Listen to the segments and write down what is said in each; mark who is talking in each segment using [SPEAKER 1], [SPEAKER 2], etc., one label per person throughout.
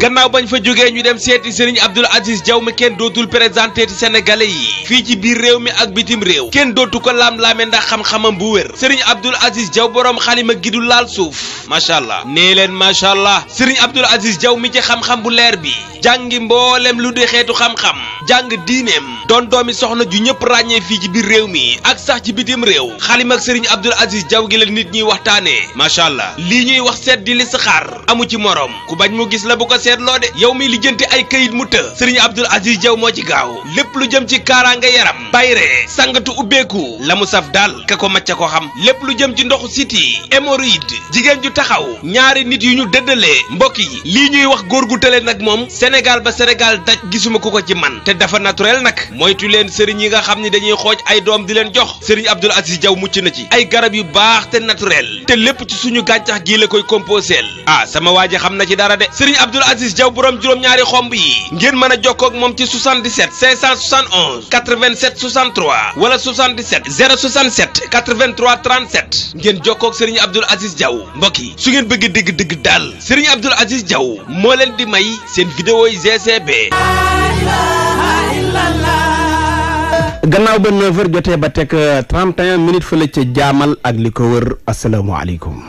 [SPEAKER 1] gannaaw bañ fa jógee ñu dem seeti Serigne Abdoul Aziz Diaw mi kenn dootul présenté ci sénégalais yi fii ci biir réew mi ak bitim réew kenn dootu ko laam-laame ndax xam-xamam bu wér Serigne Abdoul Aziz Diaw boroom xalima gi du laal suuf macha allah nee leen macha allah Serigne Abdoul Aziz Diaw mi ci xam-xam bu leer bi jàngi mboolem lu di xeetu xam-xam jàng diineem doon doomi soxna ju ñëpp ràññee fii ci biir réew mi ak sax ci bitim réew xalima ak Serigne Abdoul Aziz Diaw gi la nit ñiy waxtaanee macha allah lii ñuy wax seet di listixaar amu ci morom ku bañ mu gis la bu ko seetloo de yow mi lijjanti ay këyit mu të Serigne Abdoul Aziz Diaw moo ci gaaw lépp lu jëm ci kaaraanga yaram bayre sangatu ubbeeku la mu saf daal ka ko macca ko xam lépp lu jëm ci ndoxu siti hémorroïde jigéen ju taxaw ñaari nit yu ñu dëddalee mbokk yi lii ñuy wax góor gu tële nag moom Sénégal ba Sénégal daj gisuma ku ko ci man te dafa naturel nag moytu leen sëriñ yi nga xam ni dañuy xooj ay doom di leen jox Serigne Abdoul Aziz Diaw mucc na ci ay garab yu baax te naturel te lépp ci suñu gàncax gii la koy composeel sama waa ji xam na ci dara de Serigne Abdoul Aziz Diaw borom juróom-ñaari xomb yi ngeen mën a jokkoo ak moom ci 77 571 87 63 wala 77 067 83 37 ngeen jokkoo ak Serigne Abdoul Aziz Diaw mbokk yi su ngeen bëgg dégg dëgg daal Serigne Abdoul Aziz Diaw moo leen di may seen vidéo yi GCB.
[SPEAKER 2] gannaaw ba 9h jotee ba teg 31 minutes fële ca jaamal ak li ko wër asalaamaaleykum.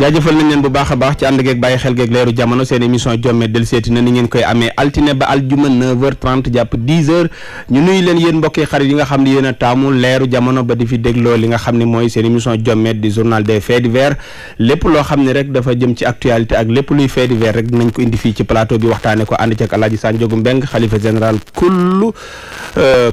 [SPEAKER 2] jaajëfal nañ leen bu baax a baax ci ànd geeg bàyyi xel geeg leeru jamono seen émission Jomme del seeti na ni ngeen koy amee altine ba aljuma 9h30 jàpp 10h ñu nuyu leen yéen mbokki xarit yi nga xam ne yéen a taamu leeru jamono ba di fi dégloo li nga xam ne mooy seen émission Jomme di journal des faits divers lépp loo xam ne rek dafa jëm ci actualité ak lépp luy faits divers rek dinañ ko indi fii ci plateau bi waxtaane ko ànd ci ak Alaaji Sanjogu Mbeng xalifa général kullu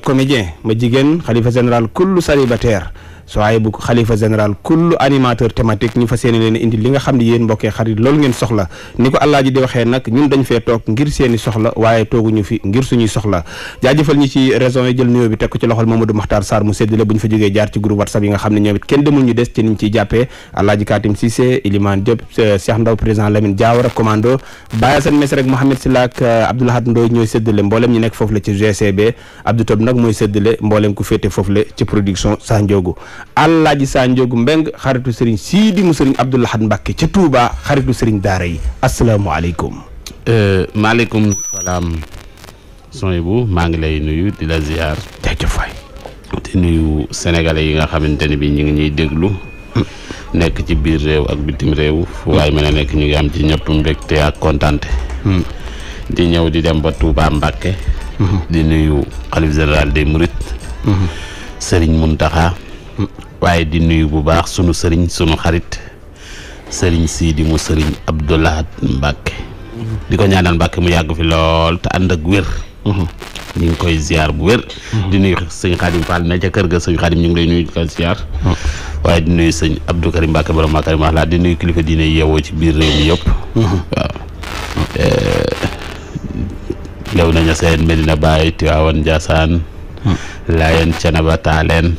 [SPEAKER 2] comédien ma jigéen xalifa général kullu célibataire waaye bu xalifa général kullu animateur thématique ñu fas yéene leen indi li nga xam ne yéen mbokkee xarit loolu ngeen soxla ni ko Alaaji di waxee nag ñun dañ fee toog ngir seeni soxla waaye tooguñu fi ngir suñuy soxla jaajëfal ñi ci raison yi jël nuyoo bi teg ko ci loxol Mamadou Makhtar Sarr mu séddale bu ñu fa jógee jaar ci groupe WhatsApp yi nga xam ne ñoom it kenn demul ñu des ci niñ ciy jàppee Alaaji Katim Cissé Ilimane Diop Cheikh Ndaw président Lamine Diawara commando Baye Assane Mess rek Mohamed Sylla ak Abdoulahad Ndoye ñooy séddale mboolem ñu nekk foofu la ci GCB Abdou Top nag mooy séddale mboolem ku féete foofu la ci production Sanjogu Alaaji Sanjogu Mbeng xaritu Serigne Sidi mu Serigne Abdoul Ahad Mbacké ca Touba xaritu Serigne daara yi asalaamaaleykum.
[SPEAKER 3] maaleykum salaam. Soyibu maa ngi lay nuyu di la ziar.
[SPEAKER 2] jaajëf waay.
[SPEAKER 3] di nuyu sénégalais yi nga xamante ne bi ñu ngi ñuy déglu. nekk ci biir réew ak bitim réew. fu waay mën a nekk ñu ngi am ci ñëpp mbégte ak kontante. di ñëw di dem ba Touba Mbacké. di nuyu xalif général des Mourides. Serigne Mountakha. waaye di nuyu bu baax sunu sëriñ sunu xarit sëriñ Sidi mu sëriñ Abdoul Ahad Mbacké di ko ñaanal Mbacké mu yàgg fi lool te ànd ak wér. ñu ngi koy ziar bu wér. di nuyu sëñ Xaadim Fall ne ca kër ga sëñ Xaadim ñu ngi lay nuyu di ko ziar. waaye di nuyu sëñ Abdou Karim Mbacké borom Makarim wax laa di nuyu kilifa diine yeewoo ci biir réew mi yëpp. waaw lew nañu seen Medina Baye Tivaouane Ndiassane. Laayeen Cenaba Taaleen.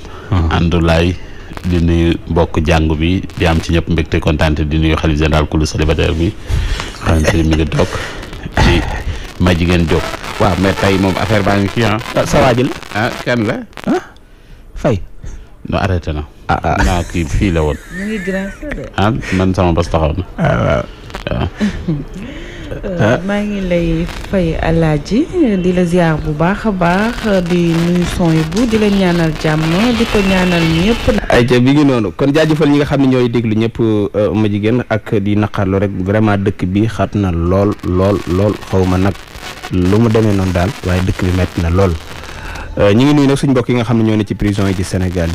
[SPEAKER 3] Andulaay di nuyu mbokk jàngu bi di am ci ñëpp mbégte kontaante di nuyu xalif général kullu célibataire bi xamante ni mi ngi toog di ma jigéen jóg waaw mais tey moom affaire baa ngi kii
[SPEAKER 2] sa waajal
[SPEAKER 3] kenn la
[SPEAKER 2] fay
[SPEAKER 3] no arrêté na naa kii fii la woon
[SPEAKER 4] mu ngi
[SPEAKER 3] man sama bos taxaw na
[SPEAKER 4] waaw maa ngi lay fay Alaaji di la ziar bu baax a baax di nuyu Soyibu di la ñaanal jàmm di ko ñaanal ñëpp.
[SPEAKER 2] ay ca bi ngi noonu kon jaajëfal ñi nga xam ne ñooy déglu ñëpp ma jigéen ak di naqarlu rek vraiment dëkk bi xat na lool xaw ma nag lu mu demee noonu daal waaye dëkk bi metti na lool. ñi ngi nuyu nag suñ mbokk yi nga xam ne ñoo ne ci prison yi ci Sénégal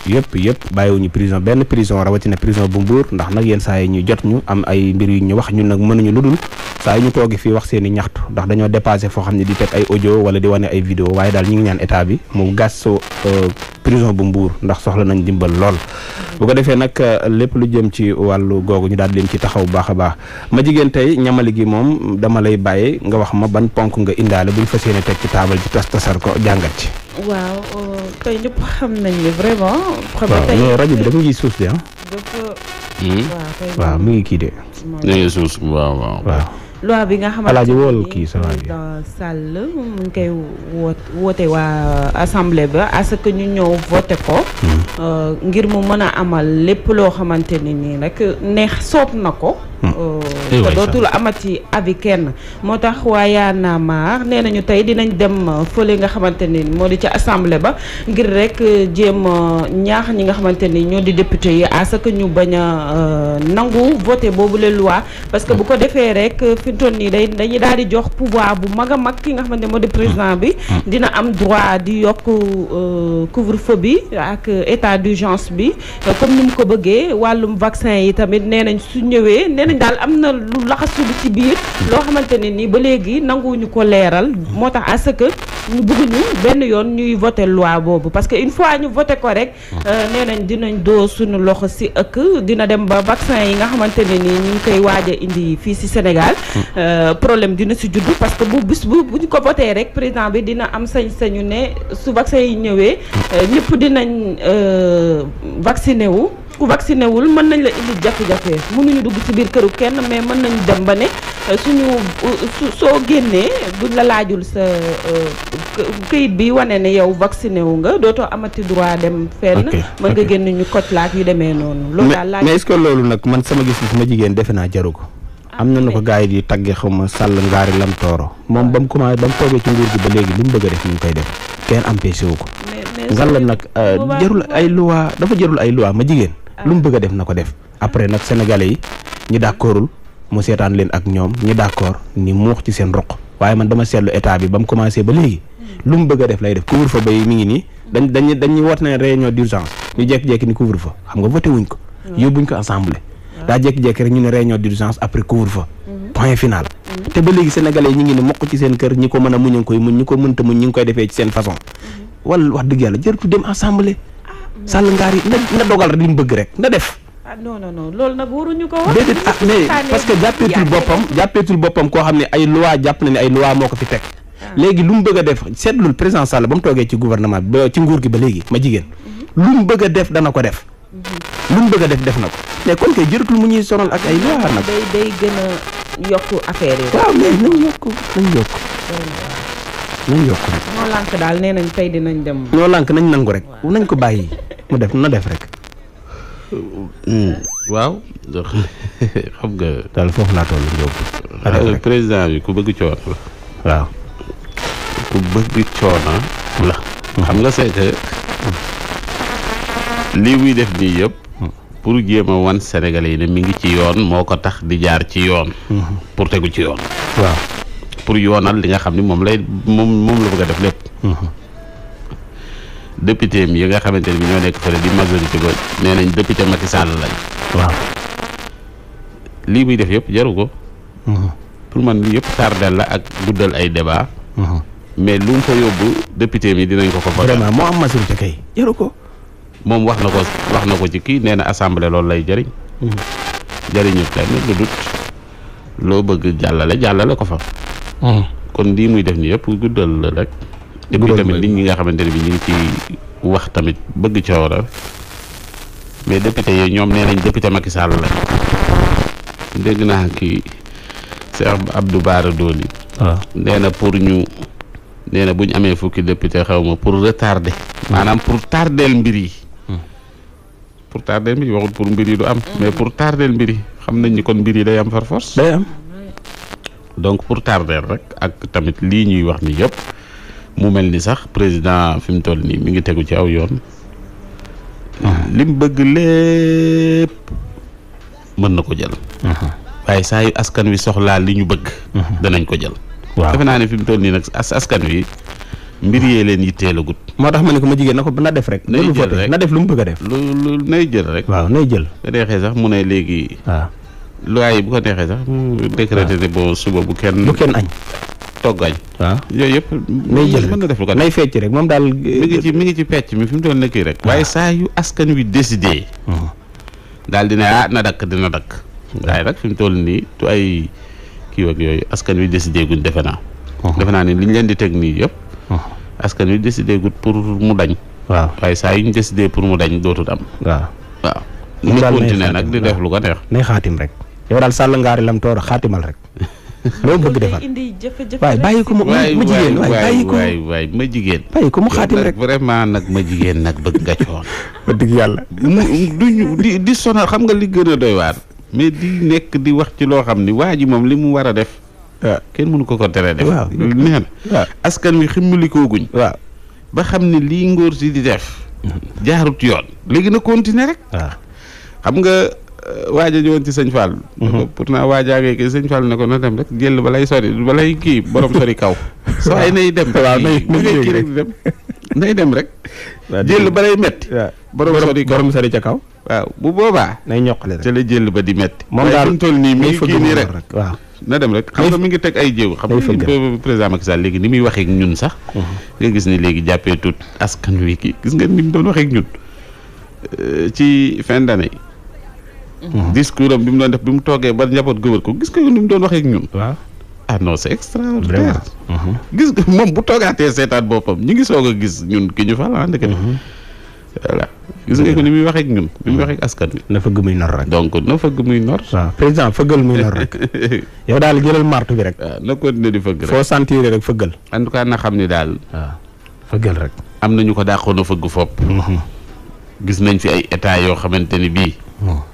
[SPEAKER 2] yëpp bàyyiwuñu prison benn prison rawatina prison bu Mbour ndax nag yenn saa yi ñu jot ñu am ay mbir yu ñu wax ñun nag mënuñu ludul saa yi ñu toogi fii wax seen i ñaxtu ndax dañoo dépassé foo xam ne di teg ay audio wala di wane ay vidéo waaye daal ñu ngi ñaan état bi mu gas prison bu Mbour ndax soxla nañ dimbal lool bu ko defee nag lépp lu jëm ci wàllu googu ñu daal leen ci taxaw bu baax a baax ma jigéen tey ñamali gi moom dama lay bàyyee nga wax ma ban ponk nga indaale buñ fas yéene teg ci taabal ci tasar ko jàngat ci.
[SPEAKER 4] waaw tey ñëpp xam nañ ni vraiment.
[SPEAKER 2] waaw rajo bi dafa ngi suuf de waaw mu ngi kii de.
[SPEAKER 3] ngi suuf waaw.
[SPEAKER 4] loi bi nga xamante
[SPEAKER 2] Alaaji wool kii sa waay
[SPEAKER 4] président Sall mu ngi koy woote waa assemblée ba à ce que ñu ñëw voté ko. ngir mu mën a amal lépp loo xamante ne nii rek neex soob na ko. te dootul amati avis kenn moo tax waa Y'en a marre nee nañu tey dinañ dem fële nga xamante ni moo di ca assemblée ba ngir rek jéem ñaax ñi nga xamante ni ñoo di député yi à ce que ñu bañ a nangu voté boobu la loi parce que bu ko defee rek fi mu toll nii dañuy daal di jox pouvoir bu mag a mag ki nga xamante ne moo di président bi dina am droit di yokk couvre-feu bi ak état d'urgence bi comme ni mu ko bëggee wàllum vaccin yi tamit nee nañ su ñëwee nee nañ daal am na lu laxasu ci biir loo xamante ne ni ba léegi nanguwuñu ko leeral moo tax à ce que ñu bëgguñu benn yoon ñuy voté loi boobu parce que une fois ñu voté ko rek nee nañ dinañ doo suñu loxo si ëkk dina dem ba vaccin yi nga xamante ne ni ñu ngi koy waaj a indi fii si Sénégal problème dina si juddu parce que bu ñu ko voté rek président bi dina am sañ-sañu ne su vaccin yi ñëwee ñëpp dinañ vacciné wu ku vacciné wul mën nañ la indi jafe-jafe mënuñu dugg ci biir këru kenn mais mën nañu dem ba ne soo génnee buñ la laajul sa këyit bi wane ne yow vacciné wu nga dootoo amati droit dem fenn mën nga génn ñu cote laak yu demee noonu loolu daal laaj
[SPEAKER 2] mais est-ce que loolu nag man sama gis-gis ma jigéen defe naa jaru ko am na ko gars yi di tagge xaw ma sàll ngaari lam tooro moom ba mu commencé ba mu toogee ci nguur gi ba léegi li mu bëgg a def ñu ngi koy def kenn empêché wu ko ngalla nag jarul ay loi dafa jarul ay loi ma jigéen lu mu bëgg a def na ko def après nag sénégalais yi ñi d'accordul mu seetaan leen ak ñoom ñi d'accord ni muux ci seen roq waaye man dama seetlu état bi ba mu commencé ba léegi lu mu bëgg a def lay def couvre-feu ba mi ngi nii dañuy woote ne réunion d'urgence ñu jékki-jékki ni couvre-feu xam nga voté wuñ ko yóbbuñ ko assemblée daa jékki-jékki rek ñu ne réunion d'urgence après couvre-feu point final te ba léegi sénégalais yi ñu ngi ne mokk ci seen kër ñi ko mën a muñ a ngi koy muñ ñi ko mënta muñ ñi ngi koy defee ci seen façon wala wax dëgg yàlla jërëtu dem assemblée sàll ngaar yi na dogal rek li mu bëgg rek na def
[SPEAKER 4] non loolu nag waruñu ko wax
[SPEAKER 2] déedéet mais parce que jàppeetul boppam koo xam ne ay loi jàpp na ne ay loi moo ko fi teg léegi lu mu bëgg a def seetlul président Sall ba mu toogee ci gouvernement bi ba ci nguur gi ba léegi ma jigéen lu mu bëgg a def dana ko def lu mu bëgg a def na ko mais kon kay jërëtul mu ñuy sonal ak ay loi nag
[SPEAKER 4] day gën a yokk affaire yi
[SPEAKER 2] waaw mais nañ yokk
[SPEAKER 4] ñoo lànk daal nee nañ tey dinañ dem
[SPEAKER 2] ñoo lànk nañ nangu rek nañ ko bàyyi mu def na def rek
[SPEAKER 3] waaw xam nga
[SPEAKER 2] daal foofu laa toll Diop
[SPEAKER 3] président bi ku bëgg coono la
[SPEAKER 2] waaw
[SPEAKER 3] ku bëgg coono la xam nga c'est que lii muy def nii yëpp pour jéem a wan Sénégalais yi ne mi ngi ci yoon moo ko tax di jaar ci yoon pour tegu ci yoon
[SPEAKER 2] waaw
[SPEAKER 3] pour yoonal li nga xam ni moom la bëgg a def lépp député mi yi nga xamante ne bi ñoo nekk fële di majorité ba nee nañ député Macky Sall lañ
[SPEAKER 2] waaw
[SPEAKER 3] lii muy def yëpp jaru ko pour man lii yëpp tardel la ak guddal ay débat mais lu mu fa yóbbu député mi dinañ ko voter
[SPEAKER 2] vraiment moo am majorité kay jaru ko
[SPEAKER 3] moom wax na ko ci kii nee na assemblée loolu lay jëriñ jëriñut lenn lu dut loo bëgg jàllale ko fa kon lii muy def ni yëpp guddal la rek et puis tamit nit ñi nga xamante ne bi ñu ngi ci wax tamit bëgg coowra mais député yi ñoom nee nañ député Macky Sall la dégg naa kii Cheikh Abdou Bara Dolly nee na bu ñu amee fukki député xaw ma pour retarder maanaam pour tardeel mbir yi waxul pour mbir yi du am mais pour tardeel mbir yi xam nañ ni kon mbir yi day am par force
[SPEAKER 2] day am
[SPEAKER 3] donc pour tardeel rek ak tamit lii ñuy wax ni yëpp mu mel ni sax président fi mu toll nii mi ngi tegu ci aw yoon lim bëgg lépp mën na ko jël waaye saa yu askan wi soxlaa li ñu bëgg danañ ko jël defe naa ne fi mu toll nii nag askan wi mbir yee leen yitteel a gut
[SPEAKER 2] moo tax ma ne ko ma jigéen na def rek
[SPEAKER 3] nay jël rek
[SPEAKER 2] na def lu mu bëgg a def
[SPEAKER 3] lu nay jël rek
[SPEAKER 2] waaw nay jël
[SPEAKER 3] bu neexee sax mu ne léegi
[SPEAKER 2] waaw
[SPEAKER 3] loi yi bu ko neexee sax mu décrété ne bon suba bu kenn
[SPEAKER 2] añ
[SPEAKER 3] togg añ
[SPEAKER 2] waaw
[SPEAKER 3] yooyu yëpp
[SPEAKER 2] nay jël
[SPEAKER 3] mën na def lu ko
[SPEAKER 2] nay fecc rek moom daal
[SPEAKER 3] mi ngi ci pecc mi fi mu toll nekkii rek waaye saa yu askan wi décidé daal dina na dakk dina dakk waaye nag fi mu toll nii tu ay kii ak yooyu askan wi décidé guñ defe naa ni liñ leen di teg nii yëpp askan wi décidé guñ pour mu dañ
[SPEAKER 2] waaw
[SPEAKER 3] waaye saa yu ñu décidé pour mu dañ dootut am waaw ñu continuer nag di def lu ko neex
[SPEAKER 2] nay xaatim rek yow daal sàll ngaari lam toor xaatimal rek loo bëgg defal waaye bàyyi ko ma jigéen
[SPEAKER 3] waay ma jigéen
[SPEAKER 2] bàyyi ko mu xaatim rek
[SPEAKER 3] vraiment nag ma jigéen nag bëgg nga coon
[SPEAKER 2] ba dëgg yàlla
[SPEAKER 3] duñu di sonal xam nga li gën a doy waar mais di nekk di wax ci loo xam ni waa ji moom li mu war a def. waaw kenn mënu ko tere def. waaw nee na askan wi ximmalikooguñ. waaw ba xam ne lii ngóor si di def. jaarut yoon. léegi na continuer rek. waaw xam nga waaja ñëwoon ci sëñ Fall. pourtant waajaagee kii sëñ Fall ne ko na dem rek jël balay sori balay kii borom sori kaw. soo ay nay dem. waaw nay kii rek di dem. nay dem rek. jël balay metti. waaw borom sori ca kaw. waaw bu boobaa. nay ñoqale rek ca la jël ba di metti. moom daal toll nii mi ngi kii nii rek. waaw na dem rek xam nga mi ngi teg ay jéego. xam nga président Macky Sall léegi ni muy waxee ak ñun sax. nga gis ni léegi jàppee tut askan wi kii gis nga ni mu doon waxee ak ñun ci fin d'année. discours am bi mu doon def bi mu toogee ba njaboot gëwër ko gis nga ni mu doon waxee ak ñun. waaw ah non c'est extraordinaire. gis nga moom bu toogaatee seetaat boppam ñu ngi soog a gis ñun ki ñu fa la ndeke. voilà gis nga ko ni muy waxee ak ñun. ni muy waxee ak askan wi. na fëgg muy nor rek. donc na fëgg muy nor. waaw président fëggal muy nor rek. yow daal jëlal martu bi rek. waaw na continuer di fëgg rek. foo sentir rek fëggal. en tout cas na xam ni daal. waaw fëggal rek. am na ñu ko dàqoon a fëgg fopp. gis nañ fi ay état yoo xamante ni bii.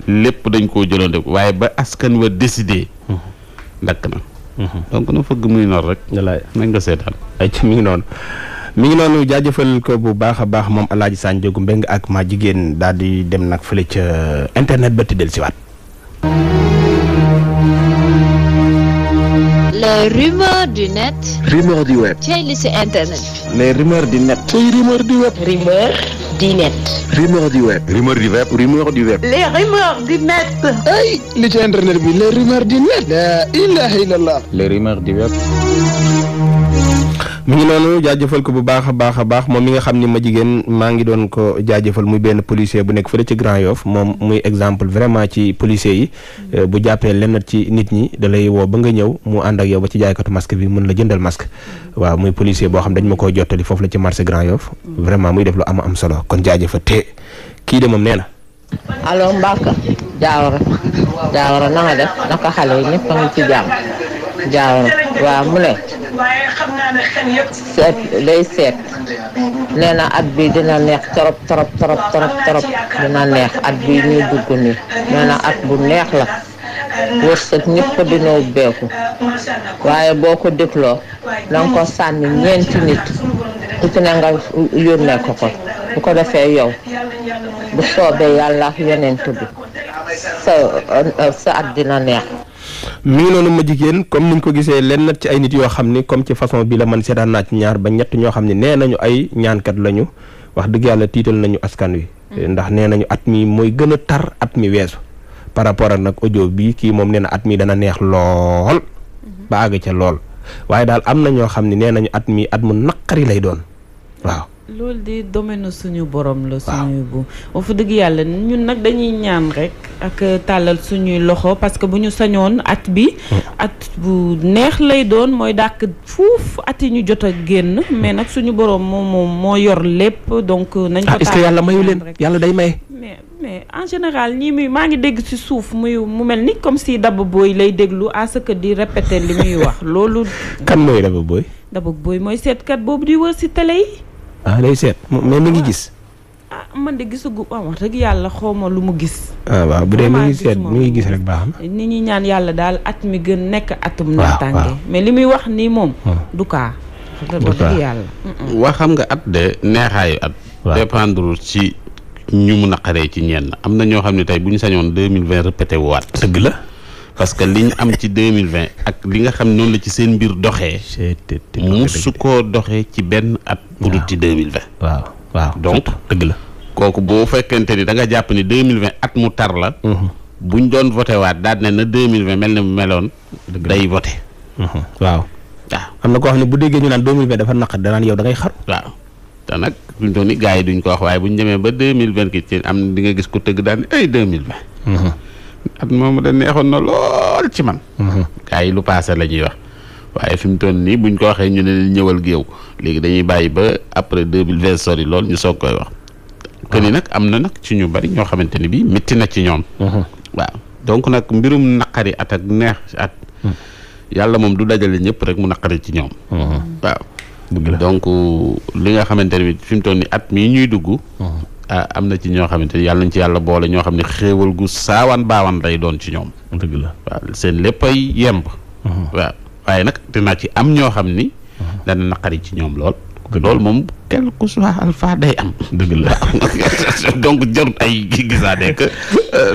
[SPEAKER 3] lépp dañ koo jëloon def waaye ba askan wa décidé. ndakk na. donc na fëgg muy nor rek. wallaay nañ nga seetaan. ay ci mi ngi noonu jaajëfal ko bu baax a baax moom Alaaji Sanjogu Mbeng ak ma jigéen daal di dem nag fële ca internet ba ti del si waat.
[SPEAKER 5] Les rumeurs du net.
[SPEAKER 6] Rumeurs du web.
[SPEAKER 5] Cey li si internet bi.
[SPEAKER 6] Les rumeurs du net.
[SPEAKER 5] Cey rumeurs du web. Rumeurs du net.
[SPEAKER 6] Rumeurs du web. Rumeurs du web. Rumeurs du web.
[SPEAKER 5] Les rumeurs du net.
[SPEAKER 6] ay li ci internet bi les rumeurs du net. la ilaha illallah. Les rumeurs du web.
[SPEAKER 2] mi ngi noonu jaajëfal ko bu baax a baax moom mi nga xam ni ma jigéen maa ngi doon ko jaajëfal muy benn policier bu nekk fële ci Grand Yoff moom muy exemple vraiment ci policier yi bu jàppee lenn ci nit ñi da lay woo ba nga ñëw mu ànd ak yow ba ci jaaykatu masque bi mën la jëndal masque waaw muy policier boo xam dañ ma koy jottali foofu la ci marché Grand Yoff vraiment muy def lu am solo kon jaajëfal te kii de moom nee na.
[SPEAKER 7] allo Mbacke Diawara na nga def naka xale yi ñëpp a ngi ci jàmm Diawara waaw mu ne. seet nee na at bi dina neex trop dina neex at bi ñuy dugg nii nee na at bu neex la wërsëg ñëpp dina ubbeeku waaye boo ko dégloo da nga ko sànni ñeenti nit ku ci ne nga yónnee ko bu ko defee yow bu soobee yàlla ak yonent bi sa at dina neex.
[SPEAKER 2] mi ngi noonu ma jigéen comme niñ ko gisee lenn ci ay nit yoo xam ni comme ci façon bi la man seetaan naa ci ñaar ba ñett ñoo xam ne nee nañu ay ñaankat lañu wax dëgg yàlla tiital nañu askan wi ndax nee nañu at mi mooy gën a tar at mi weesu par rapport ak nag audio bi kii moom nee na at mi dana neex lool ba àgg ca lool waaye daal am na ñoo xam ne nee nañu at mi at mu naqari lay doon waaw.
[SPEAKER 4] loolu di domaine suñu borom la. suñu bu wax dëgg yàlla ñun nag dañuy ñaan rek ak tàllal suñuy loxo parce que bu ñu sañoon at bi at bu neex lay doon mooy dàq fuuf at yi ñu jot a génn mais nag suñu borom moom moo yor lépp donc. nañ ko
[SPEAKER 2] est-ce que yàlla mayu leen yàlla day maye.
[SPEAKER 4] mais en général ñii maa ngi dégg ci suuf mu mel ni comme si Daba Boy lay déglu à ce que di répéter li muy wax loolu.
[SPEAKER 2] kan mooy Daba Boy.
[SPEAKER 4] Daba Boy mooy seetkat boobu di wër ci télé yi.
[SPEAKER 2] ah lay seet mais mi ngi gis.
[SPEAKER 4] man de gisagu wax dëgg yàlla xawma lu mu gis.
[SPEAKER 2] waaw bu dee mi ngi seet mi ngi gis rek baaxam.
[SPEAKER 4] nit ñi ñaan yàlla daal at mi gën nekk atum. naataange mais li muy wax nii moom. du kaa. wax dëgg yàlla.
[SPEAKER 3] waa xam nga at de neexaayu at. dépendre ci ñu mu naqaree ci ñenn am na ñoo xam ne tey bu ñu sañoon 2020 répété waat.
[SPEAKER 2] dëgg la.
[SPEAKER 3] parce que li ñu am ci 2020 ak li nga xam noonu la ci seen mbir doxee. musu koo doxee ci benn at. bu dul ci 2020.
[SPEAKER 2] waaw
[SPEAKER 3] donc
[SPEAKER 2] dëgg la.
[SPEAKER 3] kooku boo fekkente ni da nga jàpp ni 2020 at mu tar la. buñ doon voté waat daal ne na 2020 mel na mu meloon. day voté.
[SPEAKER 2] waaw. am na koo xam ne bu déggee ñu naan 2020 dafa naqar danaan yow da ngay xar.
[SPEAKER 3] waaw te nag buñ doon ni gars yi duñ ko wax waaye buñ demee ba 2020 ki ci am di nga gis ko tëgg daan ay 2020. at moom da neexoon na lool ci man. gars yi lu paase la ñuy wax waaye fi mu toll nii buñ ko waxee ñu ne ñëwal géew léegi dañuy bàyyi ba après 2020 sori lool ñu soog koy wax. que ni nag am na nag ci ñu bari ñoo xamante ni bii métti na ci ñoom. waaw donc nag mbirum naqari at ak neex at. yàlla moom du dajale ñëpp rek mu naqari ci ñoom. waaw. donc li nga xamante ne bi fi mu toll nii at mii ñuy dugg. am na ci ñoo xamante ni yàlla nañ ci yàlla boole ñoo xam ne xéewal gu saawaan baawaan lay doon ci ñoom.
[SPEAKER 2] dëgg la
[SPEAKER 3] waaw seen léppay yemb. waaw waaye nag dinaa ci am ñoo xam ni. dana naqari ci ñoom lool. loolu moom quel que soit alpha day am. dëgg la donc jarut ay gisaane que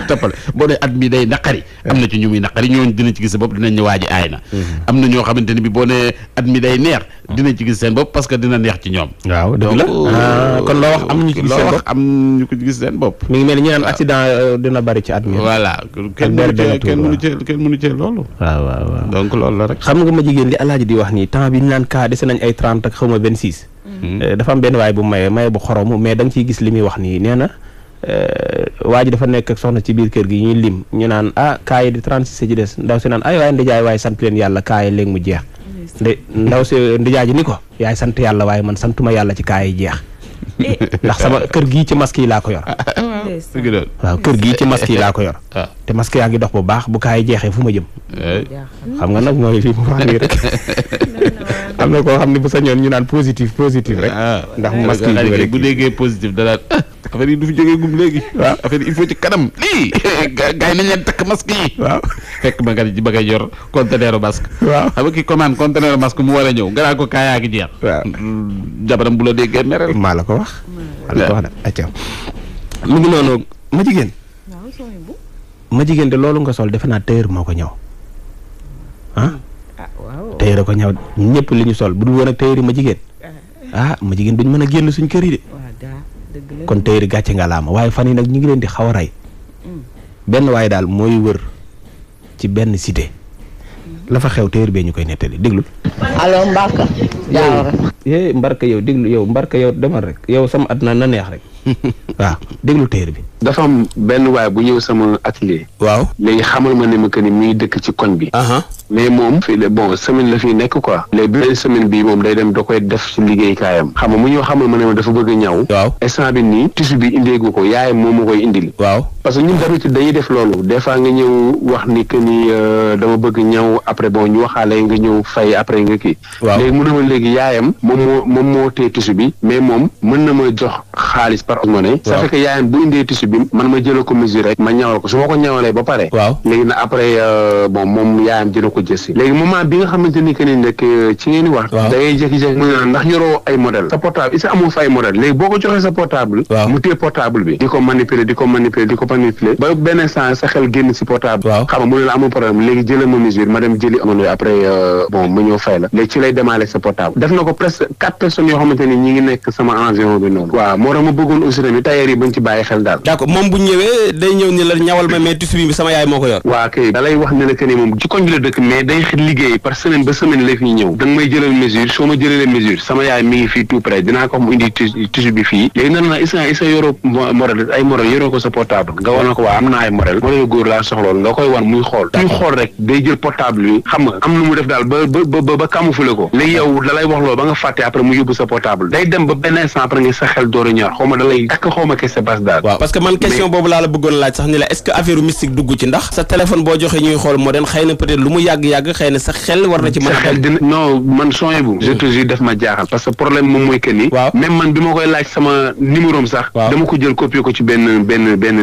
[SPEAKER 3] toppal boo dee at mi day naqari. am na ci ñu muy naqari ñooñu dinañ ci gis seen bopp dinañ ñu waaj aay na. am na ñoo xamante ni bi boo nee at mi day neex. dinañ ci gis seen bopp parce que dina neex ci ñoom.
[SPEAKER 2] waaw dëgg la kon loo wax am ñu ci gis seen bopp
[SPEAKER 3] am ñu ko gis seen bopp.
[SPEAKER 2] mi ngi mel ni ñu naan accident dina bari ci at mi.
[SPEAKER 3] voilà kenn mënu cee loolu.
[SPEAKER 2] waaw
[SPEAKER 3] donc loolu la rek.
[SPEAKER 2] xam nga ma jigéen li alaaji di wax nii temps bi ñu naan kaa dese nañ ay 30 ak xaw ma 26. dafa am benn waay bu maye bu xorom mais da nga ciy gis li muy wax nii nee na waa ji dafa nekk ak soxna ci biir kër gi ñuy lim ñu naan kaa yi di 36 ci des ndaw si naan ay waaye ndijaay waaye sant leen yàlla kaa yi léegi mu jeex ndaw si ndijaay ji ni ko yaay sant yàlla waaye man santuma yàlla ci kaa yi jeex ndax sama kër gii ci masque yi laa ko yor. waaw kër gii ci masque yi laa ko yor. te masque yaa ngi dox bu baax bu kaay jeexee fu ma jëm. xam nga nag mooy li mu wax nii rek am na koo xam ne bu sañoon ñu naan positif rek. ndax masque yi jóge rek
[SPEAKER 3] bu déggee positif da daan affaire yi du fi jógee gum léegi. waaw affaire yi il faut ci kanam lii gars yi nañ leen takk masque yi. waaw fekk ba nga ci ba nga yor conteneur masque. waaw xam nga ki commande conteneur masque mu war a ñëw nga naan ko kaay yaa ngi jeex. waaw jabaram bu la déggee merel.
[SPEAKER 2] maa la ko wax. mu ngi noonu ma jigéen. ma jigéen de loolu nga sol defe naa tailleur moo ko ñëw tailleur ko ñëw ñëpp li ñu sol bu dul woon ak tailleur yi ma jigéen ma jigéen duñ mën a génn suñ kër yi de. kon tailleur yi gàcce nga laama waaye fan yi nag ñu ngi leen di xaw a rey benn waaye daal mooy wër ci benn cité la fa xew tailleur bee ñu koy nettali déglul.
[SPEAKER 7] allo Mbarka.
[SPEAKER 2] Mbarka yow déglu yow Mbarka yow demal rek yow sama àdduna na neex rek waaw déglu tailleur bi.
[SPEAKER 8] dafa am benn waay bu ñëw sama atelier.
[SPEAKER 2] waaw
[SPEAKER 8] léegi xamal ma ne ma que ni muy dëkk ci koñ bi. mais moom fii de bon semaine la fi nekk quoi. léegi beneen semaine bi moom day dem da koy def ci liggéeykaayam. xam nga mu ñëw xamal ma ne ma dafa bëgg a ñaw.
[SPEAKER 2] waaw
[SPEAKER 8] instant bi nii tissu bi indeegu ko yaayam moom ma koy indil.
[SPEAKER 2] waaw
[SPEAKER 8] parce que ñun d'habitude dañuy def loolu des fois nga ñëw wax ni que ni dama bëgg ñaw après bon ñu waxaale nga ñëw fay après nga kii.
[SPEAKER 2] waaw
[SPEAKER 8] léegi mu ne ma léegi yaayam moom moo téye tissu bi mais moom mën na ma jox xaalis par monnaie. ça fait que yaayam bu indee tissu bi man ma jëla ko mesure rek ma ñawal ko su ma ko ñawalee ba pare.
[SPEAKER 2] waaw
[SPEAKER 8] léegi na après bon moom yaayam dina ko jësi léegi moment bi nga xamante ni que ni nekk ci ngeen di wax. da ngay jékki-jékki mu ne ndax yoroo ay modèle sa portable isa amoo fa ay modèle léegi boo ko joxee sa portable. mu téye portable bi di ko manipuler ba benn instant sa xel génn si portable. xam nga mu ne la amul problème léegi jëlee ma mesure ma dem jëli amoon après bon ma ñëw fay la léegi ci lay démarrer sa portable def na ko presque 4 personnes yoo xamante ni ñi ngi nekk sama environ bi noonu. waaw moo tax ma bëggoon aussi tamit tailleur yi bañ ci bàyyi xel daal.
[SPEAKER 2] d'accord moom bu ñëwee day ñëw ni la ñawal ma mais tissu bi sama yaay moo ko yor.
[SPEAKER 8] waaw kay da lay wax ne la que ni moom ci koñ bi la dëkk mais day liggéey par semaine ba semaine la fi ñëw da nga may jëlal mesure soo ma jëlalee mesure sama yaay mi ngi fii tout près dinaa ko mu indi tissu bi fii léegi nan na isa yoroo modèle ay modèle yoroo ko sa portable nga war na ko waa am na ay modèle góor laa soxlool nga koy wan muy xool muy xool rek day jël portable bi xam nga am nu mu def daal ba camoufler ko léegi yow da lay wax loolu ba nga fàtte après mu yóbbu sa portable day dem ba benn instant après nga sa xel door a ñor xaw ma da lay takk xaw ma kese bas daal.
[SPEAKER 2] waaw parce que man question boobu laa la bëggoon laaj sax ni la est-ce que affaire mystique dugg ci ndax sa téléphone boo joxee ñuy xool moo den xëy na peut-être lu mu yàgg-yàgg xëy na sa xel war na ci mën a dem.
[SPEAKER 8] non man sooy bu je te jure def ma jaaxal parce que problème moom mooy que ni.
[SPEAKER 2] waaw
[SPEAKER 8] même man bi ma koy laaj sama numéro am sax. dama ko jël copier ko ci benn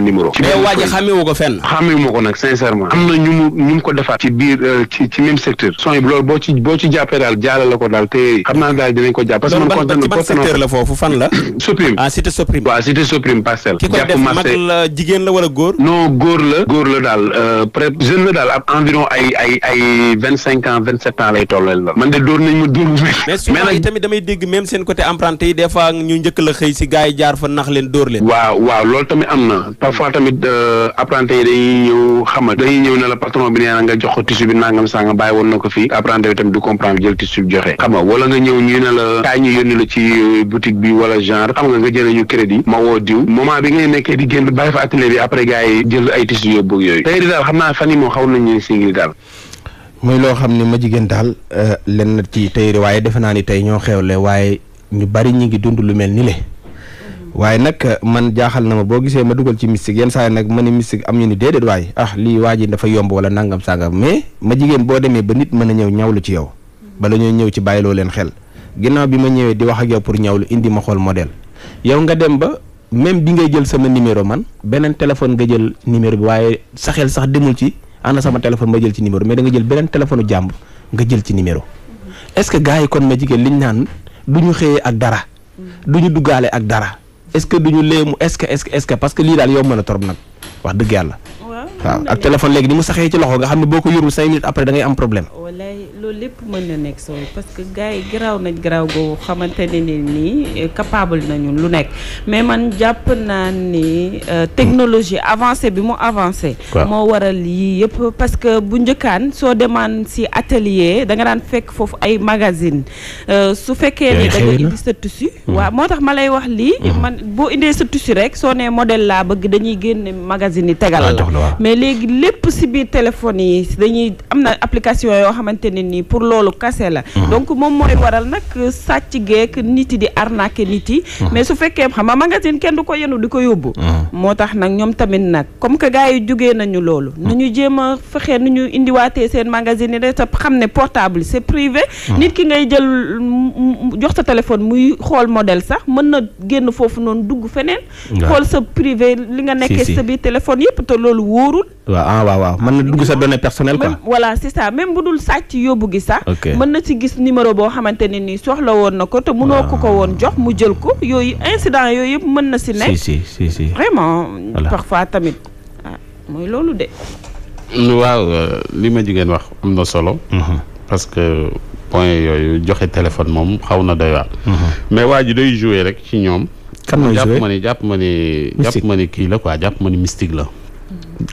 [SPEAKER 8] numéro.
[SPEAKER 2] mais waa ji xàmmewu ko fenn.
[SPEAKER 8] xàmmewu ma ko nag sincèrement. am na ñu mu ko defaat ci biir ci même secteur. sooy bu loolu boo ci jàppee daal jaarale la ko daal te xam naa daal dinañ ko jàpp. parce que man
[SPEAKER 2] ci ban secteur la foofu fan la.
[SPEAKER 8] Soprim
[SPEAKER 2] cité Soprim.
[SPEAKER 8] waaw cité Soprim parcelle.
[SPEAKER 2] ki ko def mag la jigéen la wala góor.
[SPEAKER 8] non góor la daal près jeune la daal ab environ ay 25 ans 27 ans lay tollal la. man de dóor nañ ma dóor.
[SPEAKER 2] mais souvent yi tamit damay dégg même seen côté emprunté yi des fois ñu njëkk la xëy si gars yi jaar fa nax leen dóor leen.
[SPEAKER 8] waaw loolu tamit am na parfois tamit apprenti yi dañuy ñëw xam dañuy ñëw ne la patron bi nee na nga jox ko tissu bi nangam saa nga bàyyi woon na ko fii apprenti bi tamit du comprendre jël tissu bi joxe xam nga wala nga ñëw ñu ne la kaay ñu yónni la ci boutique bi wala genre xam nga jëlee ñu crédit ma woo diw moment bi ngay nekkee di génn bàyyi fa atelier bi après gars yi jël ay tissu yóbbu yooyu tey di daal xam naa fan yi moom xaw nañu singili daal.
[SPEAKER 2] muy loo xam ne ma jigéen daal lenn ci tey waaye defe naa ni tey ñoo xewle waaye ñu bari ñi ngi dund lu mel ni le waaye nag man jaaxal na ma boo gisee ma dugal ci mystique yenn saa yi nag ma ne mystique am ñu ni déedéet waaye lii waa ji dafa yomb wala nangam sangam mais ma jigéen boo demee ba nit mën a ñëw ñawlu ci yow bala ñoo ñëw ci bàyyiloo leen xel ginnaaw bi ma ñëwee di wax ak yow pour ñawlu indi ma xool modèle yow nga dem ba même bi ngay jël sama numéro man beneen téléphone nga jël numéro bi waaye sa xel sax demul ci ana sama téléphone ma jël ci numéro mais da nga jël beneen téléphone u jàmbur nga jël ci numéro est-ce que gars yi kon ma jigéen liñ naan du ñu xëyee ak dara du ñu duggaale ak dara est-ce que du ñu léemu est-ce que parce que lii daal yow mën a torop nag wax dëgg yàlla waaw ak téléphone léegi ni mu saxee ci loxo nga xam ne boo ko yorul 5 minutes après da ngay am problème.
[SPEAKER 4] wallaay loolu lépp mën na nekk sooy parce que gars yi garaaw nañ garaaw goo xamante ne nii capable nañu lu nekk mais man jàpp naa ni technologie avancée bi mu avancé. moo waral yii yëpp parce que bu njëkkaan soo demaan si atelier da nga daan fekk foofu ay magazine su fekkee ni da nga indi sa tissu. waaw moo tax ma lay wax lii. man boo indee sa tissu rek soo nee modèle laa bëgg dañuy génne magazine yi tegal la. mais léegi lépp si biir téléphone yi dañuy am na application yoo xamante ne nii pour loolu kase la donc moom mooy waral nag sàcc geek nit yi di arnaquer nit yi mais su fekkee xam nga magazine kenn du ko yenu di ko yóbbu moo tax nag ñoom tamit nag comme que gars yi jógee nañu loolu nañu jéem a fexe nu ñu indiwaatee seen magazine yi rek xam ne portable c'est privé nit ki ngay jël jox sa téléphone muy xool modèle sax mën na génn foofu noonu dugg feneen xool sa privé li nga nekkee sa biir téléphone yëpp te loolu wóorul
[SPEAKER 2] waaw mën na dugg sa données personnelles quoi.
[SPEAKER 4] voilà c'est ça même bu dul sàcc yóbbu gi sax. mën na ci gis numéro boo xamante ne nii soxla woon na ko te mënoo ko woon jox mu jël ko yooyu incident yooyu yëpp mën na si nekk.
[SPEAKER 2] si
[SPEAKER 4] vraiment parfois tamit mooy loolu de.
[SPEAKER 3] waaw li ma jigéen wax am na solo. parce que point yooyu joxe téléphone moom xaw na doy waar. mais waa ji day jouer rek ci ñoom.
[SPEAKER 2] kan mooy jouer
[SPEAKER 3] jàpp ma ni kii la quoi jàpp ma ni mystique la.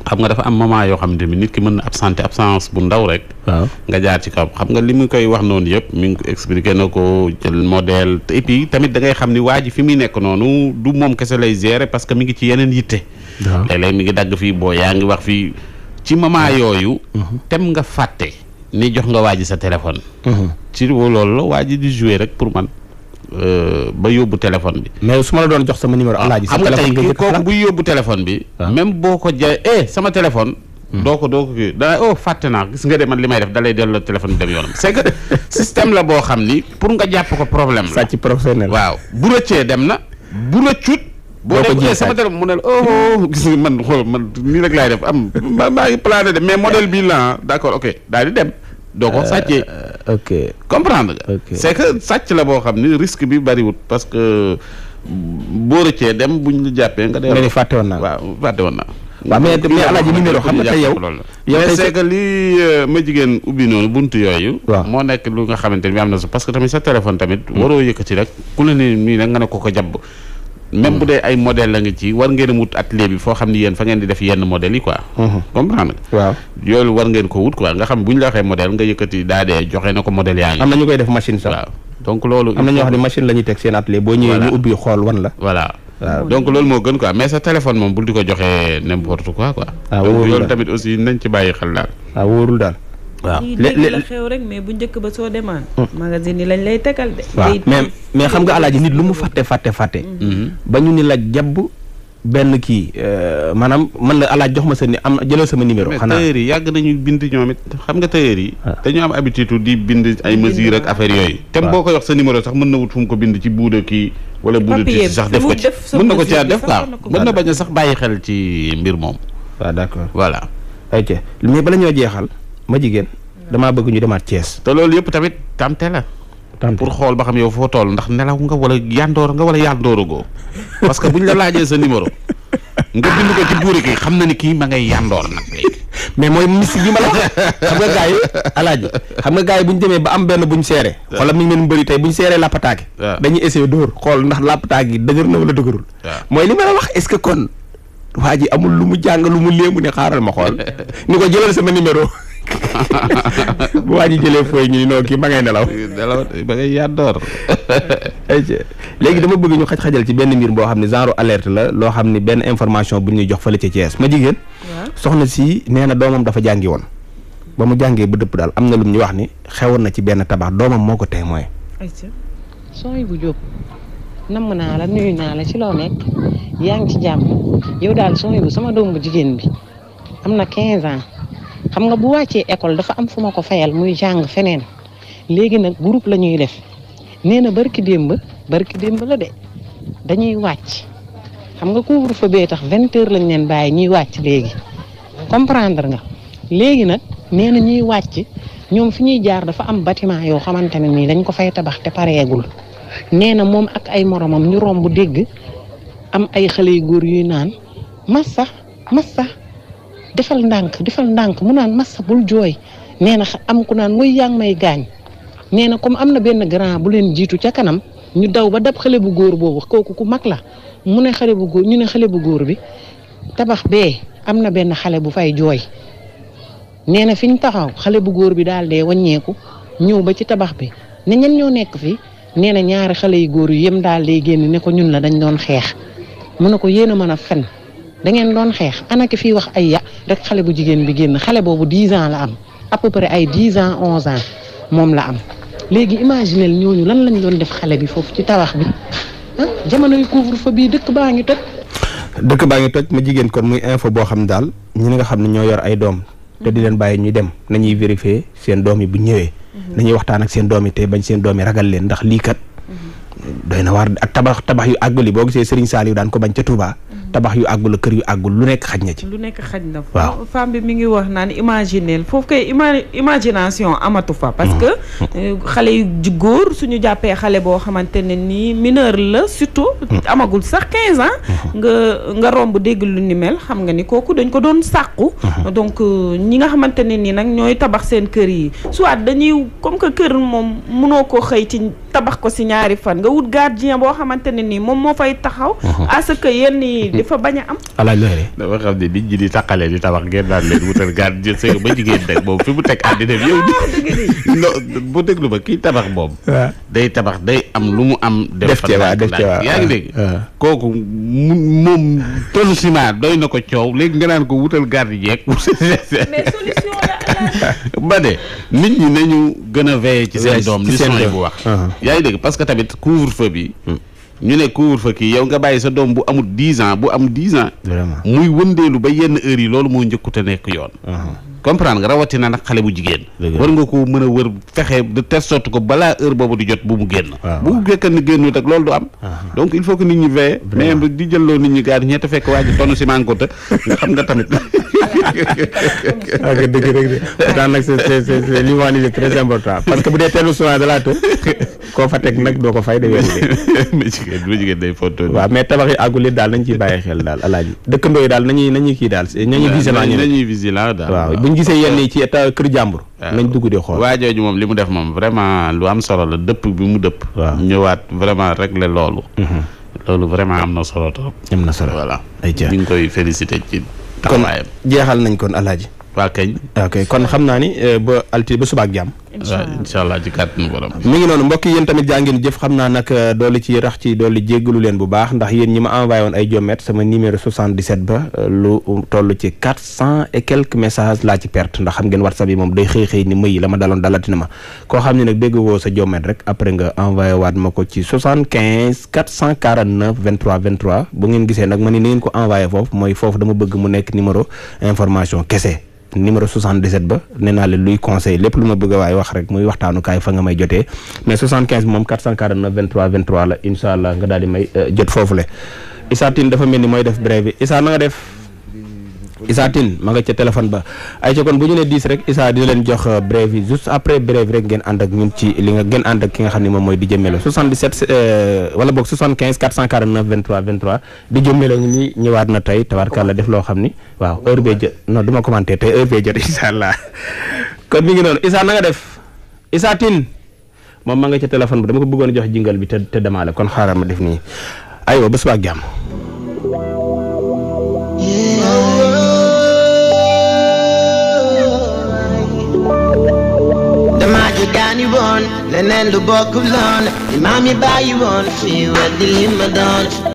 [SPEAKER 3] xam nga dafa am moment yoo xamante ni nit ki mën na absence bu ndaw rek. waaw nga jaar ci kaw xam nga li mu koy wax noonu yëpp mi ngi ko expliqué na ko jël modèle et puis tamit da ngay xam ni waa ji fi muy nekk noonu du moom kese lay gérer parce que mi ngi ci yeneen yitte. waaw léeg-léeg mi ngi dagg fii boo yaa ngi wax fii ci moment yooyu. tem nga fàtte ni jox nga waa ji sa téléphone. ci loolu la waa ji di jouer rek pour man. ba yóbbu téléphone bi.
[SPEAKER 2] mais su ma la doon jox sama numéro alaaji sa téléphone nga jëkk
[SPEAKER 3] kooku buy yóbbu téléphone bi. même boo ko jaay sama téléphone. doo ko kii da fàtte naa gis nga de man li may def da lay delloo téléphone dem yoonam c'est que système la boo xam ni pour nga jàpp ko problème la.
[SPEAKER 2] sàcc professionnel.
[SPEAKER 3] waaw bu rëccee dem na bu rëccut. boo ko sama téléphone mu ne la gis nga man xool man nii rek laay def maa ngi plané de mais modèle bii la d'accord ok daal di dem. doo ko sàccee.
[SPEAKER 2] ok
[SPEAKER 3] comprendre nga. c'est que sàcc la boo xam ni risque bi bariwut parce que boo rëccee dem buñ la jàppee nga.
[SPEAKER 2] nga ni fàtte woon naa
[SPEAKER 3] waaw fàtte woon naa.
[SPEAKER 2] waaw mais alaaji numéro xam nga tey yow.
[SPEAKER 3] mais c'est que lii ma jigéen ubbi noonu buntu yooyu.
[SPEAKER 2] waaw
[SPEAKER 3] moo nekk lu nga xamante ni am na parce que tamit sa téléphone tamit. waroo yëkkati rek ku la ne nii rek nga ne ko jàpp. même bu dee ay modèle la nga ci war ngeen a wut atelier bi foo xam ni yéen fa ngeen di def yenn modèles yi quoi. comprendre nga.
[SPEAKER 2] waaw
[SPEAKER 3] yooyu war ngeen ko wut quoi nga xam bu ñu la waxee modèle nga yëkkati daa dee joxe na ko modèle yaa ngi.
[SPEAKER 2] am na ñu koy def machine sax.
[SPEAKER 3] waaw donc loolu.
[SPEAKER 2] am na ñoo xam ne machine la ñuy teg seen atelier boo ñëwee ñu ubbi xool wan la.
[SPEAKER 3] voilà donc loolu moo gën quoi mais sa téléphone moom bul di ko joxe n'importe quoi quoi.
[SPEAKER 2] wóorul
[SPEAKER 3] loolu tamit aussi nañ ci bàyyi xel daal.
[SPEAKER 2] wóorul daal. waaw
[SPEAKER 4] léegi la xew rek mais bu njëkk ba soo demaan magazine yi lañ lay tegal de.
[SPEAKER 2] waaw mais xam nga alaaji nit lu mu fàtte. ba ñu ni la jabb benn kii maanaam man la alaaj jox ma sa ni am jëlal sama numéro. xanaa
[SPEAKER 3] mais tailleur yi yàgg nañu bind ñoom it xam nga tailleur yi. dañu am habitude di bind ay mesures ak affaire yooyu. tem boo ko wax sa numéro sax mën na wut fu mu ko bind ci buuda kii. wala buuda ti sax def ko ci mën na ko caa def quoi mën na bañ a sax bàyyi xel ci mbir moom.
[SPEAKER 2] waaw d'accord
[SPEAKER 3] voilà.
[SPEAKER 2] ayca mais bala ñoo jeexal ma jigéen damaa bëgg ñu demaat Thiès.
[SPEAKER 3] te loolu yëpp tamit tamte la. pour xool ba xam yow foo toll ndax nelaw nga wala yandoor nga wala yandooragoo parce que buñ la laajee sa numéro nga bind ko ci buuri ki xam na ni kii ma ngay yandoor nag léegi.
[SPEAKER 2] mais mooy mystique bi ma la xam nga gars yi alaaji xam nga gars yi bu ñu demee ba am benn bu ñu seere xoolal mi ngi leen bëri tey bu ñu seeree lappataake dañuy essayer dóor xool ndax lappataake yi dëgër na wala dëgërul mooy li ma la wax est-ce que kon waa ji amul lu mu jàng lu mu léemu ne xaaral ma xool ni ko jëlal sama numéro bu waa ji jëlee fooy ñu noo kii ma ngay nelaw
[SPEAKER 3] ba ngay yàddoor.
[SPEAKER 2] léegi dama bëgg ñu xaj-xajal ci benn mbir boo xam ne genre alerte la loo xam ne benn information bu ñuy jox fële ca Thiès ma jigéen soxna si nee na doomam dafa jàngi woon ba mu jàngee ba dëpp daal am na lu ñu wax ni xewoon na ci benn tabax doomam moo ko témoin.
[SPEAKER 9] sooy bu jóg namm naa la nuyu naa la ci loo nekk yaa ngi ci jàmm yow daal sooy bu sama doom bu jigéen bi am na 15 ans xam nga bu wàccee école dafa am fu ma ko fayal muy jàng feneen léegi nag groupe la ñuy def nee na barki démb la de dañuy wàcc xam nga couvre-feu bee tax 20 heures lañ leen bàyyi ñuy wàcc léegi comprendre nga léegi nag nee na ñuy wàcc ñoom fi ñuy jaar dafa am bâtiment yoo xamante ne nii dañ ko fay tabax te pareegul nee na moom ak ay moromam ñu romb dégg am ay xale yu góor yuy naan massa defal ndànk mu naan massa bul jooy nee na am ku naan mooy yaa ngi may gaañ nee na comme am na benn grand bu leen jiitu ca kanam ñu daw ba dab xale bu góor boobu kooku ku mag la ñu ne xale bu góor bi tabax bee am na benn xale bu fay jooy nee na fi ñu taxaw xale bu góor bi daal dee wàññeeku ñëw ba ci tabax bi ne ñan ñoo nekk fii nee na ñaari xale yu góor yu yem daal dee génn ne ko ñun la dañ doon xeex mu ne ko yéen a mën a fen da ngeen doon xeex ana ki fii wax ay ya rek xale bu jigéen bi génn xale boobu 10 ans la am à peu près ay 10 ans 11 ans moom la am léegi imaginel ñooñu lan lañ doon def xale bi foofu ci tabax bi jamono yu couvre-feu bii dëkk baa ngi toj
[SPEAKER 2] ma jigéen kon muy info boo xam daal ñi nga xam ne ñoo yor ay doom te di leen bàyyi ñuy dem nañuy vérifier seen doom yi bu ñëwee nañuy waxtaan ak seen doom yi te bañ seen doom yi ragal leen ndax lii kat doy na waar ak tabax yu àggul yi boo gisee Serigne Saliou daan ko bañ ca Touba tabax yu àggul kër yu àggul lu nekk xaj na ci.
[SPEAKER 4] waaw femme bi mi ngi wax naan imaginer foofu kay imagination amatu fa. parce que xale yu góor suñu jàppee xale boo xamante ne nii mineur la surtout amagul sax 15 ans. nga romb dégg lu ni mel xam nga ni kooku dañ ko doon sàqu. donc ñi nga xamante ne nii nag ñooy tabax seen kër yi soit dañuy comme que kër moom mënoo ko xëy ci tabax ko si ñaari fan nga wut gardien boo xamante ne nii moom moo fay taxaw. à ce que yenn yi dafa bañ a am.
[SPEAKER 3] dafa xam ne nit ñi di taqalee di tabax ngeen daan leen wutal gardien sëy ba jigéen teg moom fi mu teg àddina bi yow bu déglu ba kii tabax moom. day tabax day am lu mu am. def ci yaa ngi dégg. kooku moom tonu ciment doy na ko coow léegi nga naan ko wutal gardien. mais solution la ba de nit ñi nañu gën a veiller ci seen doom li son bu wax. yaa ngi dégg parce que tamit couvre-feu bi. ñu ne couvre-feu kii yow nga bàyyi sa doom bu amul 10 ans bu am 10 ans. vraiment muy wëndeelu ba yenn heures yi loolu moo njëkkute nekk yoon. comprendre nga rawatina nag xale bu jigéen. war nga ko mën a wër fexe de telle sorte que balaa heure boobu di jot bu mu génn. bu fekkee ne génnut ak loolu du am. donc il faut que nit ñi veille. mais di jëlloo nit ñi gaar ñetti fekk waa ji tonn si maa ngi ko te nga xam nga tamit.
[SPEAKER 2] ok dëgg rek de pourtant nag c'est li ma c'est très important parce que bu dee teelu souvent de la të koo fa teg nag doo ko fay de weer
[SPEAKER 3] mais jigéen day fontoon.
[SPEAKER 2] waaw mais tabax yi àggul daal nañ ciy bàyyi xel daal alaaji dëkkandoo yi daal nañuy kii daal nañuy vigilant daal waaw buñ gisee yenn yi ci état kër jàmbur nañ dugg di xool.
[SPEAKER 3] waa jooju moom li mu def moom vraiment lu am solo la dëpp bi mu dëpp. waaw ñëwaat vraiment régler loolu. loolu vraiment am na solo trop.
[SPEAKER 2] am na solo
[SPEAKER 3] voilà. ñu ngi koy féliciter ci taxawaayam.
[SPEAKER 2] kon jeexal nañ kon alaaji.
[SPEAKER 3] waa kañ.
[SPEAKER 2] ok kon xam naa ni ba altine ba suba ak jàmm.
[SPEAKER 3] incha allah ci kàttanu borom.
[SPEAKER 2] mi ngi noonu mbokk yi yéen tamit jaa ngeen jëf xam naa nag dooli ci rax ci dooli jéggalu leen bu baax ndax yéen ñi ma envoyé woon ay jommet sama numéro 77 ba lu toll ci 400 et quelques messages laa ci perte ndax xam ngeen whatsapp yi moom day xëy ni mëyi la ma daloon dalatina ma koo xam ne nag dégg woo sa jommet rek après nga envoyé waat ma ko ci 75 449 23 23 bu ngeen gisee nag ma ni ngeen ko envoyé foofu mooy foofu dama bëgg mu nekk numéro information kese numéro 77 ba nee naa leen luy conseil lépp lu ma bëgg a waaye wax rek muy waxtaanukaay fa nga may jotee mais 75 moom 449 23 23 la incha allah nga daal di may jot foofu le Issa Tine dafa mel ni mooy def brève bi Issa na nga def Issa Tine ma nga ca téléphone ba ay ca kon bu ñu ne 10 rek Issa dina leen jox brève yi juste après brève rek ngeen ànd ak ñun ci li nga ngeen ànd ak ki nga xam ne moom mooy di jëmelo 77 wala boog 75 449 23 23 di jëmelo ngi ñëwaat na tey tabarkàlla def loo xam ni waaw heure bee jot non du ma commenté tey heure bee jot incha allah kon mi ngi noonu Issa na nga def Issa Tine moom ma nga ca téléphone ba dama ko bëggoon jox jingal bi te demaale kon xaaral ma def nii aywa ba suba ak jàmm.
[SPEAKER 10] Daani woon leneen lu bokkul loon li maam yi bàyyi woon fii weddi li ma doon